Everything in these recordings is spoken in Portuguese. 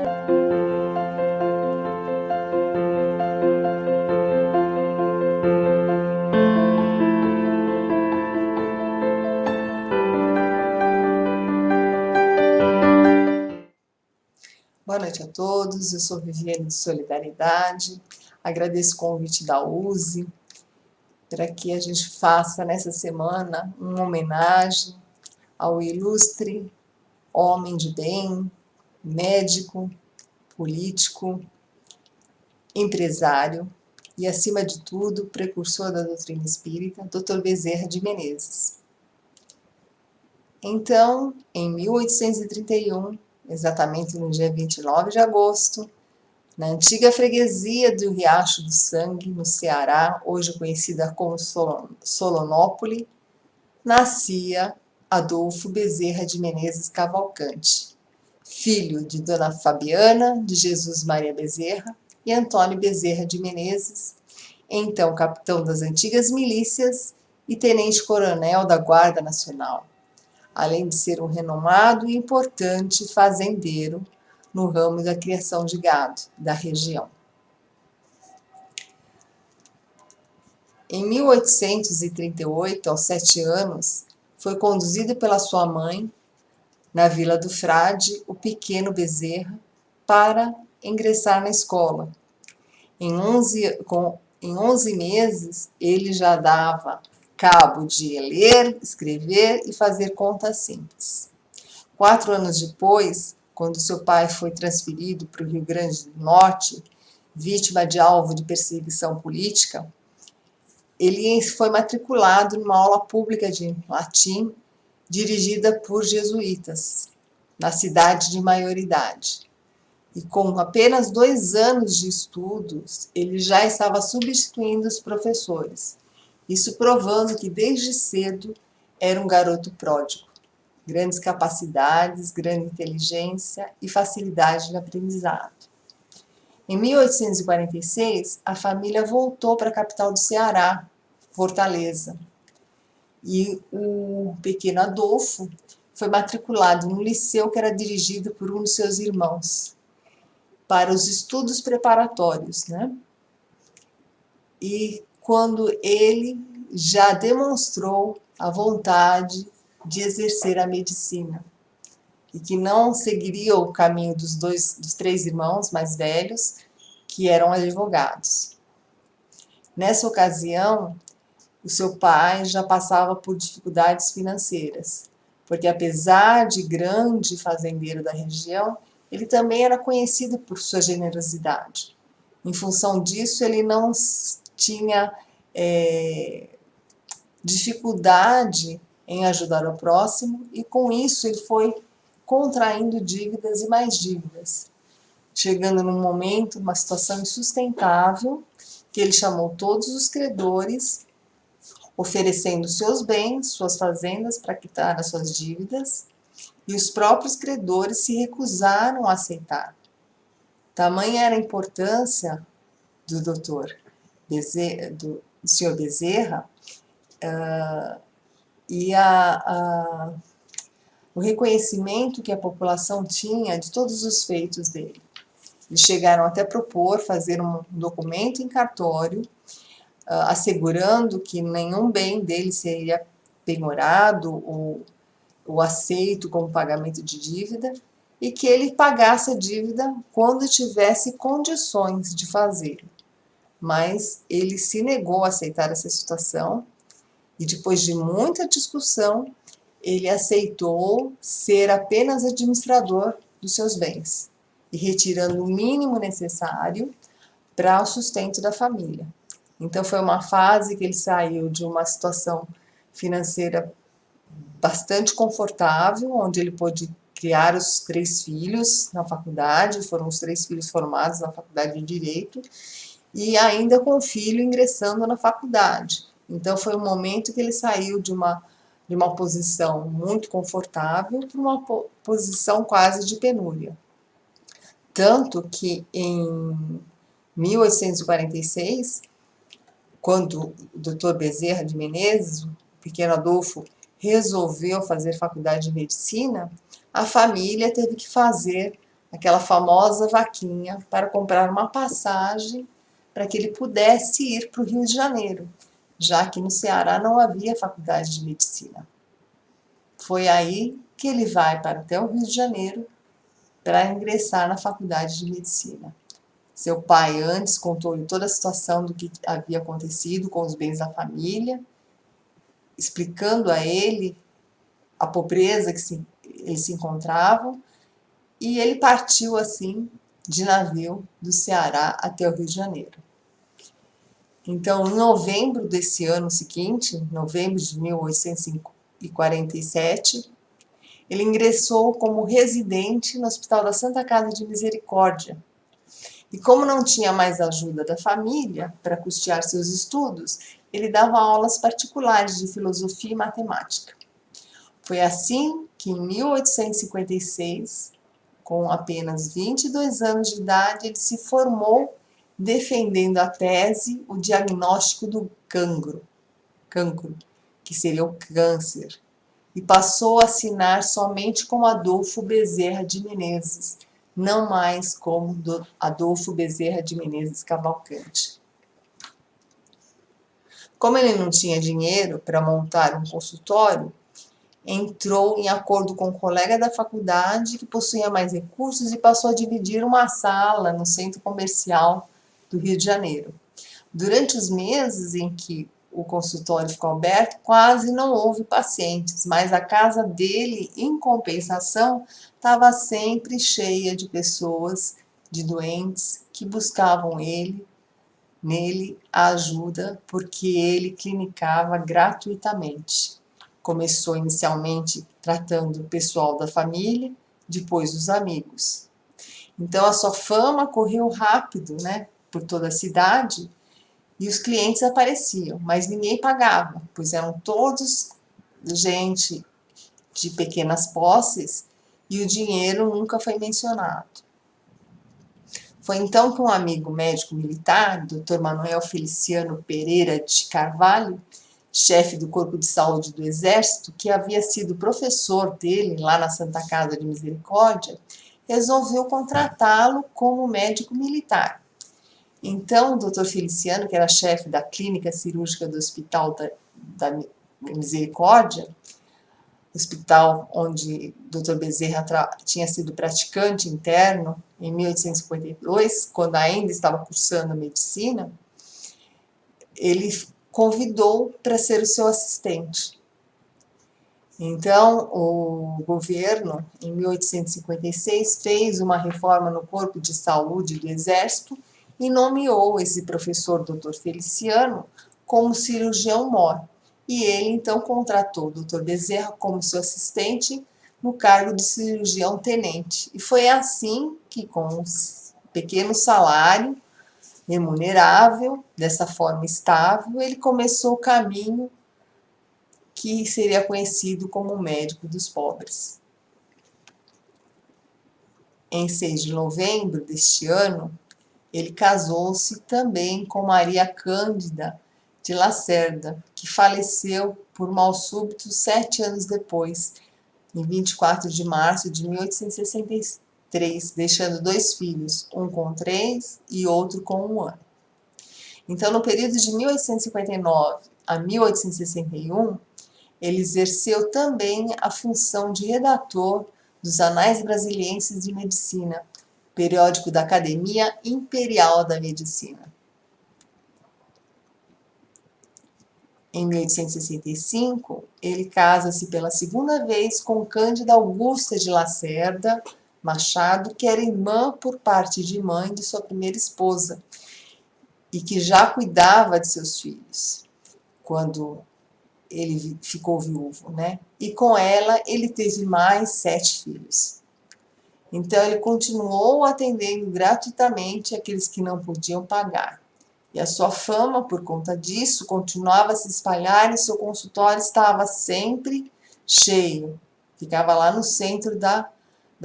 Boa noite a todos, eu sou Viviane de Solidariedade, agradeço o convite da USE para que a gente faça nessa semana uma homenagem ao ilustre homem de bem, médico, político, empresário e, acima de tudo, precursor da doutrina espírita, Dr. Bezerra de Menezes. Então, em 1831, exatamente no dia 29 de agosto, na antiga freguesia do Riacho do Sangue, no Ceará, hoje conhecida como Solonópole, nascia Adolfo Bezerra de Menezes Cavalcante, filho de Dona Fabiana de Jesus Maria Bezerra e Antônio Bezerra de Menezes, então capitão das antigas milícias e tenente-coronel da Guarda Nacional, além de ser um renomado e importante fazendeiro no ramo da criação de gado da região. Em 1838, aos 7 anos, foi conduzido pela sua mãe, na Vila do Frade, o pequeno Bezerra, para ingressar na escola. Em 11 meses, ele já dava cabo de ler, escrever e fazer contas simples. 4 anos depois, quando seu pai foi transferido para o Rio Grande do Norte, vítima de alvo de perseguição política, ele foi matriculado numa aula pública de latim dirigida por jesuítas, na cidade de maioridade. E com apenas 2 anos de estudos, ele já estava substituindo os professores, isso provando que desde cedo era um garoto pródigo. Grandes capacidades, grande inteligência e facilidade no aprendizado. Em 1846, a família voltou para a capital do Ceará, Fortaleza, e o pequeno Adolfo foi matriculado no liceu que era dirigido por um dos seus irmãos, para os estudos preparatórios, né? E quando ele já demonstrou a vontade de exercer a medicina, e que não seguiria o caminho dos 3 irmãos mais velhos, que eram advogados. Nessa ocasião, o seu pai já passava por dificuldades financeiras, porque apesar de grande fazendeiro da região, ele também era conhecido por sua generosidade. Em função disso, ele não tinha dificuldade em ajudar o próximo, e com isso ele foi contraindo dívidas e mais dívidas, chegando num momento, uma situação insustentável, que ele chamou todos os credores, oferecendo seus bens, suas fazendas para quitar as suas dívidas, e os próprios credores se recusaram a aceitar. Tamanha era a importância do senhor Bezerra, e o reconhecimento que a população tinha de todos os feitos dele. Eles chegaram até propor fazer um documento em cartório, assegurando que nenhum bem dele seria penhorado ou aceito como pagamento de dívida, e que ele pagasse a dívida quando tivesse condições de fazê-lo. Mas ele se negou a aceitar essa situação, e depois de muita discussão, ele aceitou ser apenas administrador dos seus bens, e retirando o mínimo necessário para o sustento da família. Então foi uma fase que ele saiu de uma situação financeira bastante confortável, onde ele pôde criar os 3 filhos na faculdade, foram os 3 filhos formados na faculdade de Direito, e ainda com o filho ingressando na faculdade. Então foi um momento que ele saiu de uma posição muito confortável para uma posição quase de penúria. Tanto que em 1846, quando o Dr. Bezerra de Menezes, o pequeno Adolfo, resolveu fazer faculdade de medicina, a família teve que fazer aquela famosa vaquinha, para comprar uma passagem para que ele pudesse ir para o Rio de Janeiro, já que no Ceará não havia faculdade de medicina. Foi aí que ele vai para até o Rio de Janeiro para ingressar na faculdade de medicina. Seu pai antes contou-lhe toda a situação do que havia acontecido com os bens da família, explicando a ele a pobreza que eles se encontravam, e ele partiu assim de navio do Ceará até o Rio de Janeiro. Então, em novembro desse ano seguinte, novembro de 1847, ele ingressou como residente no Hospital da Santa Casa de Misericórdia. E como não tinha mais ajuda da família para custear seus estudos, ele dava aulas particulares de filosofia e matemática. Foi assim que, em 1856, com apenas 22 anos de idade, ele se formou defendendo a tese, o diagnóstico do cancro, que seria o câncer, e passou a assinar somente como Adolfo Bezerra de Menezes, não mais como Adolfo Bezerra de Menezes Cavalcante. Como ele não tinha dinheiro para montar um consultório, entrou em acordo com um colega da faculdade que possuía mais recursos e passou a dividir uma sala no centro comercial do Rio de Janeiro. Durante os meses em que o consultório ficou aberto, quase não houve pacientes, mas a casa dele, em compensação, estava sempre cheia de pessoas, de doentes, que buscavam nele a ajuda, porque ele clinicava gratuitamente. Começou inicialmente tratando o pessoal da família, depois os amigos. Então a sua fama correu rápido, né, por toda a cidade, e os clientes apareciam, mas ninguém pagava, pois eram todos gente de pequenas posses e o dinheiro nunca foi mencionado. Foi então que um amigo médico militar, Dr. Manuel Feliciano Pereira de Carvalho, chefe do Corpo de Saúde do Exército, que havia sido professor dele lá na Santa Casa de Misericórdia, resolveu contratá-lo como médico militar. Então, o Dr. Feliciano, que era chefe da clínica cirúrgica do Hospital da Misericórdia, hospital onde o Dr. Bezerra tinha sido praticante interno em 1852, quando ainda estava cursando medicina, ele convidou para ser o seu assistente. Então, o governo, em 1856, fez uma reforma no Corpo de Saúde do Exército e nomeou esse professor Dr. Feliciano como cirurgião-mor. E ele, então, contratou o Dr. Bezerra como seu assistente no cargo de cirurgião-tenente. E foi assim que, com um pequeno salário remunerável, dessa forma estável, ele começou o caminho que seria conhecido como o médico dos pobres. Em 6 de novembro deste ano, ele casou-se também com Maria Cândida de Lacerda, que faleceu por mal súbito 7 anos depois, em 24 de março de 1863, deixando 2 filhos, um com 3 e outro com 1 ano. Então, no período de 1859 a 1861, ele exerceu também a função de redator dos Anais Brasilienses de Medicina, periódico da Academia Imperial da Medicina. Em 1865, ele casa-se pela segunda vez com Cândida Augusta de Lacerda Machado, que era irmã por parte de mãe de sua primeira esposa e que já cuidava de seus filhos quando ele ficou viúvo, né? E com ela ele teve mais 7 filhos. Então ele continuou atendendo gratuitamente aqueles que não podiam pagar. E a sua fama, por conta disso, continuava a se espalhar e seu consultório estava sempre cheio. Ficava lá no centro da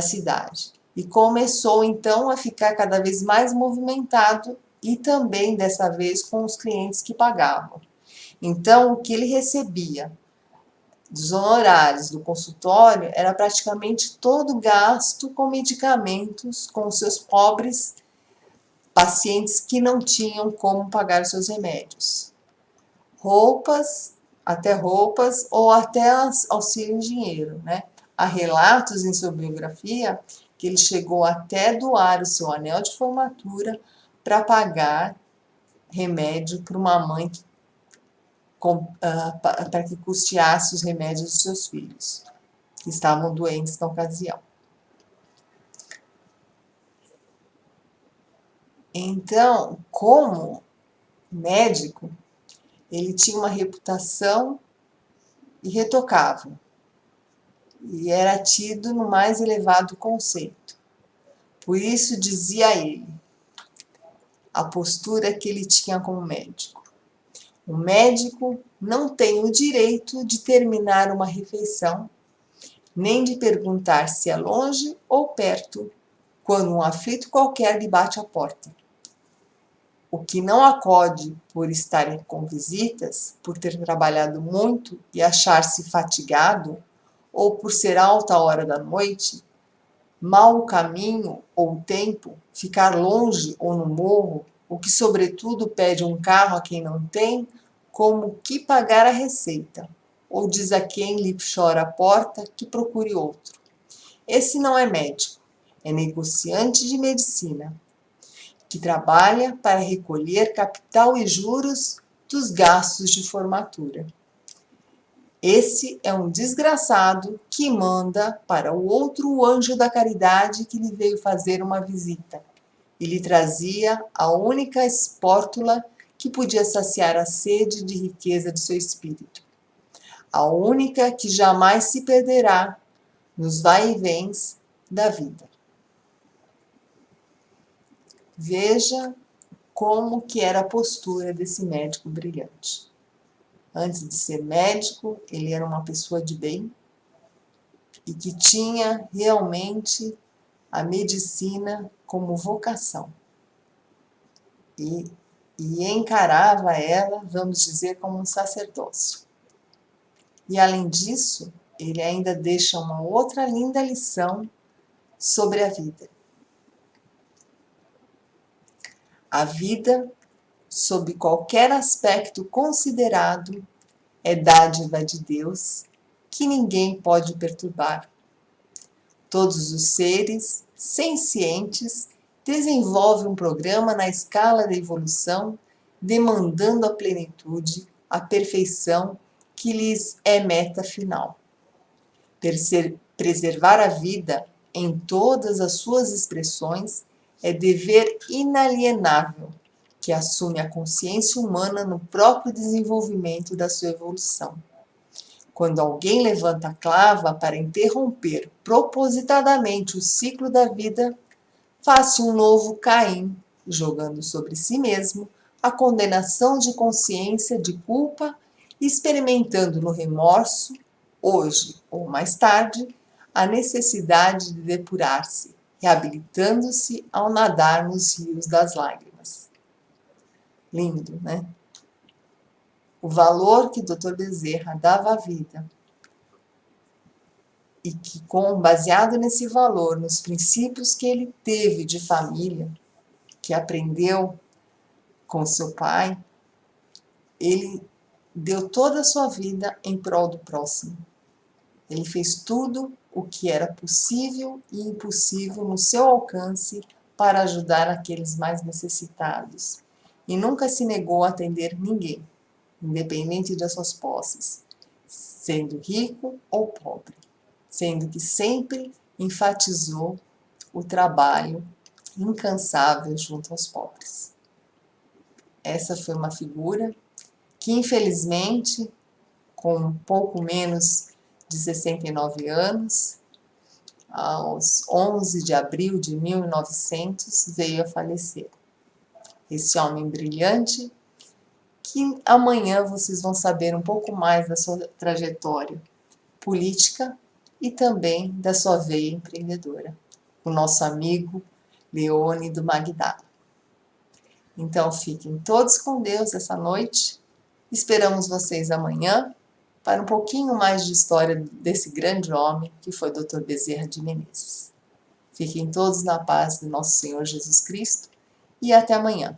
cidade. E começou então a ficar cada vez mais movimentado e também dessa vez com os clientes que pagavam. Então, o que ele recebia dos honorários do consultório era praticamente todo gasto com medicamentos com seus pobres pacientes que não tinham como pagar seus remédios. Roupas ou até auxílio em dinheiro, né? Há relatos em sua biografia que ele chegou até doar o seu anel de formatura para pagar remédio para uma mãe para que custeasse os remédios dos seus filhos, que estavam doentes na ocasião. Então, como médico, ele tinha uma reputação irretocável e era tido no mais elevado conceito. Por isso, dizia ele, a postura que ele tinha como médico. O médico não tem o direito de terminar uma refeição, nem de perguntar se é longe ou perto, quando um aflito qualquer lhe bate à porta. O que não acode por estar com visitas, por ter trabalhado muito e achar-se fatigado, ou por ser alta hora da noite, mau o caminho ou o tempo, ficar longe ou no morro, o que sobretudo pede um carro a quem não tem, como que pagar a receita, ou diz a quem lhe chora a porta que procure outro. Esse não é médico, é negociante de medicina, que trabalha para recolher capital e juros dos gastos de formatura. Esse é um desgraçado que manda para o outro o anjo da caridade que lhe veio fazer uma visita e lhe trazia a única espórtula que podia saciar a sede de riqueza de seu espírito, a única que jamais se perderá nos vai-e-vens da vida. Veja como que era a postura desse médico brilhante. Antes de ser médico, ele era uma pessoa de bem e que tinha realmente a medicina como vocação. E encarava ela, vamos dizer, como um sacerdócio. E além disso, ele ainda deixa uma outra linda lição sobre a vida. A vida, sob qualquer aspecto considerado, é dádiva de Deus que ninguém pode perturbar. Todos os seres sencientes desenvolvem um programa na escala da evolução, demandando a plenitude, a perfeição que lhes é meta final. Preservar a vida em todas as suas expressões é dever inalienável que assume a consciência humana no próprio desenvolvimento da sua evolução. Quando alguém levanta a clava para interromper propositadamente o ciclo da vida, faz-se um novo Caim, jogando sobre si mesmo a condenação de consciência de culpa, experimentando no remorso, hoje ou mais tarde, a necessidade de depurar-se, reabilitando-se ao nadar nos rios das lágrimas. Lindo, né? O valor que Dr. Bezerra dava à vida e que, baseado nesse valor, nos princípios que ele teve de família, que aprendeu com seu pai, ele deu toda a sua vida em prol do próximo. Ele fez tudo o que era possível e impossível no seu alcance para ajudar aqueles mais necessitados. E nunca se negou a atender ninguém, independente das suas posses, sendo rico ou pobre, sendo que sempre enfatizou o trabalho incansável junto aos pobres. Essa foi uma figura que, infelizmente, com um pouco menos de 69 anos, aos 11 de abril de 1900, veio a falecer. Esse homem brilhante, que amanhã vocês vão saber um pouco mais da sua trajetória política e também da sua veia empreendedora, o nosso amigo Leone do Magdala. Então fiquem todos com Deus essa noite, esperamos vocês amanhã para um pouquinho mais de história desse grande homem que foi Dr. Bezerra de Menezes. Fiquem todos na paz do nosso Senhor Jesus Cristo e até amanhã.